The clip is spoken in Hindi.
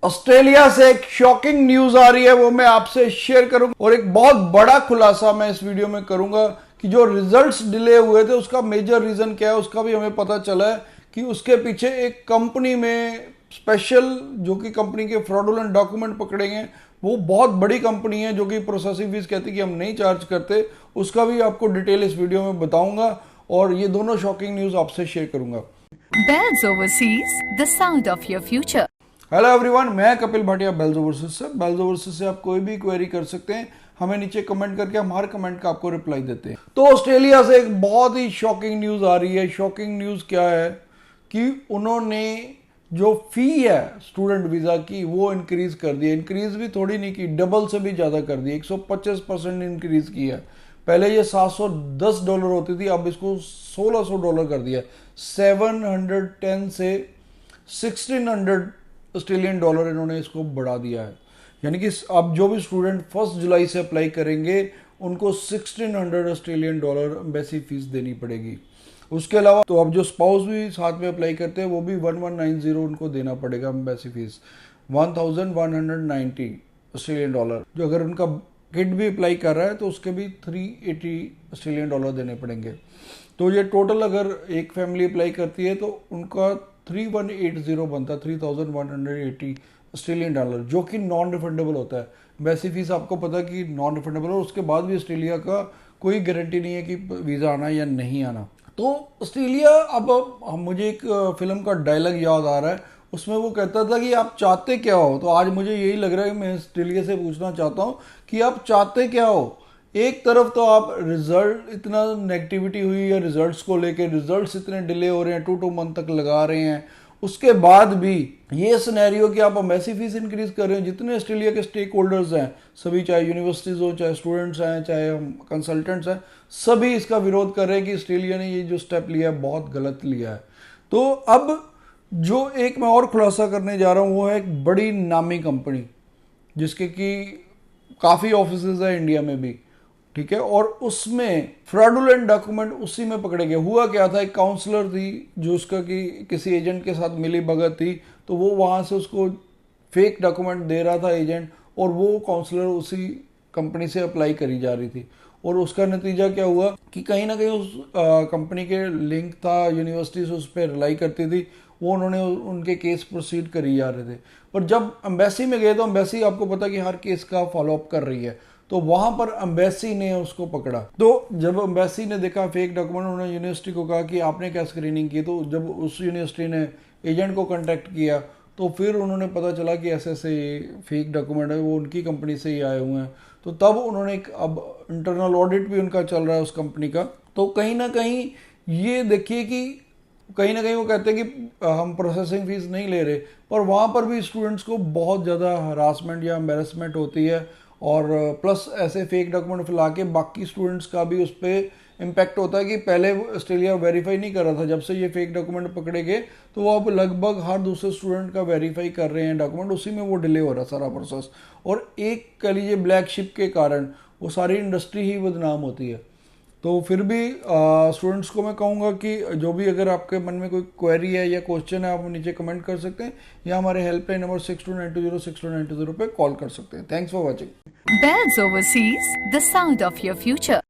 ऑस्ट्रेलिया से एक शॉकिंग न्यूज आ रही है, वो मैं आपसे शेयर करूंगा और एक बहुत बड़ा खुलासा मैं इस वीडियो में करूंगा कि जो रिजल्ट्स डिले हुए थे उसका मेजर रीजन क्या है, उसका भी हमें पता चला है कि उसके पीछे एक कंपनी में स्पेशल जो कि कंपनी के फ्रॉडुलेंट डॉक्यूमेंट पकड़े गए। वो बहुत बड़ी कंपनी है जो कि प्रोसेसिंग फीस कहती है कि हम नहीं चार्ज करते, उसका भी आपको डिटेल इस वीडियो में बताऊंगा और ये दोनों शॉकिंग न्यूज आपसे शेयर करूंगा। Bells Overseas, the sound of your future. Hello everyone, मैं कपिल भाटिया बेल्स ओवरसीज से। बेल्स ओवरसीज से आप कोई भी क्वेरी कर सकते हैं, हमें नीचे कमेंट करके हम हर कमेंट का आपको रिप्लाई देते हैं। तो ऑस्ट्रेलिया से एक बहुत ही शॉकिंग न्यूज़ आ रही है। शॉकिंग न्यूज़ क्या है कि उन्होंने जो फी है स्टूडेंट वीज़ा की वो इंक्रीज कर दी है। इंक्रीज भी थोड़ी नहीं की, डबल से भी ज़्यादा कर दी, 125% इंक्रीज की है। पहले ये $710 होती थी, अब इसको $1600 कर दिया। 710 से 1600 ऑस्ट्रेलियन डॉलर इन्होंने इसको बढ़ा दिया है। यानी कि अब जो भी स्टूडेंट 1 जुलाई से अप्लाई करेंगे उनको 1600 ऑस्ट्रेलियन डॉलर एम्बेसी फीस देनी पड़ेगी। उसके अलावा तो अब जो स्पाउस भी साथ में अप्लाई करते हैं वो भी 1190 उनको देना पड़ेगा एम्बेसी फीस, 1190 ऑस्ट्रेलियन डॉलर। जो अगर उनका किड भी अप्लाई कर रहा है तो उसके भी 380 ऑस्ट्रेलियन डॉलर देने पड़ेंगे। तो ये टोटल अगर एक फैमिली अप्लाई करती है तो उनका 3180 बनता है, 3180 ऑस्ट्रेलियन डॉलर, जो कि नॉन रिफंडेबल होता है। वैसी फीस आपको पता कि नॉन रिफंडेबल है, उसके बाद भी ऑस्ट्रेलिया का कोई गारंटी नहीं है कि वीज़ा आना या नहीं आना। तो ऑस्ट्रेलिया अब मुझे एक फिल्म का डायलॉग याद आ रहा है, उसमें वो कहता था कि आप चाहते क्या हो। तो आज मुझे यही लग रहा है कि मैं ऑस्ट्रेलिया से पूछना चाहता हूँ कि आप चाहते क्या हो। एक तरफ तो आप रिजल्ट इतना नेगेटिविटी हुई है रिजल्ट्स को लेके, रिजल्ट्स इतने डिले हो रहे हैं, 2 मंथ तक लगा रहे हैं, उसके बाद भी ये सिनेरियो कि आप एम्बेसी फीस इंक्रीज कर रहे हो। जितने ऑस्ट्रेलिया के स्टेक होल्डर्स हैं सभी, चाहे यूनिवर्सिटीज़ हो, चाहे स्टूडेंट्स हैं, चाहे हम कंसल्टेंट्स हैं, सभी इसका विरोध कर रहे हैं कि ऑस्ट्रेलिया ने ये जो स्टेप लिया है बहुत गलत लिया है। तो अब जो एक मैं और खुलासा करने जा रहा हूँ वो है एक बड़ी नामी कंपनी जिसके कि काफ़ी ऑफिस है इंडिया में भी, ठीक है, और उसमें फ्रॉडुलेंट डॉक्यूमेंट उसी में पकड़े गए। हुआ क्या था, एक काउंसलर थी जो उसका कि किसी एजेंट के साथ मिली भगत थी, तो वो वहाँ से उसको फेक डॉक्यूमेंट दे रहा था एजेंट, और वो काउंसलर उसी कंपनी से अप्लाई करी जा रही थी। और उसका नतीजा क्या हुआ कि कहीं ना कहीं उस कंपनी के लिंक था, यूनिवर्सिटी से उस पर रिलाई करती थी, वो उन्होंने उनके केस प्रोसीड करी जा रहे थे। पर जब एम्बेसी में गए तो एम्बेसी आपको पता कि हर केस का फॉलोअप कर रही है, तो वहां पर एम्बेसी ने उसको पकड़ा। तो जब एम्बेसी ने देखा फेक डॉक्यूमेंट, उन्होंने यूनिवर्सिटी को कहा कि आपने क्या स्क्रीनिंग की। तो जब उस यूनिवर्सिटी ने एजेंट को कांटेक्ट किया तो फिर उन्होंने पता चला कि ऐसे ऐसे फेक डॉक्यूमेंट है, वो उनकी कंपनी से ही आए हुए हैं। तो तब उन्होंने एक अब इंटरनल ऑडिट भी उनका चल रहा है उस कंपनी का। तो कहीं ना कहीं ये देखिए कि कहीं ना कहीं वो कहते हैं कि हम प्रोसेसिंग फीस नहीं ले रहे, पर वहाँ पर भी स्टूडेंट्स को बहुत ज़्यादा हरासमेंट या एम्बेरसमेंट होती है। और प्लस ऐसे फेक डॉक्यूमेंट फैला के बाकी स्टूडेंट्स का भी उस पर इम्पैक्ट होता है कि पहले ऑस्ट्रेलिया वेरीफाई नहीं कर रहा था, जब से ये फेक डॉक्यूमेंट पकड़े गए तो वो अब लगभग हर दूसरे स्टूडेंट का वेरीफाई कर रहे हैं डॉक्यूमेंट, उसी में वो डिले हो रहा है सारा प्रोसेस। और एक कह लीजिए ब्लैक शिप के कारण वो सारी इंडस्ट्री ही बदनाम होती है। तो फिर भी स्टूडेंट्स को मैं कहूँगा कि जो भी अगर आपके मन में कोई क्वेरी है या क्वेश्चन है, आप नीचे कमेंट कर सकते हैं या हमारे हेल्पलाइन नंबर 6292062920 पे कॉल कर सकते हैं। Thanks for watching. Bells Overseas, the sound of your future.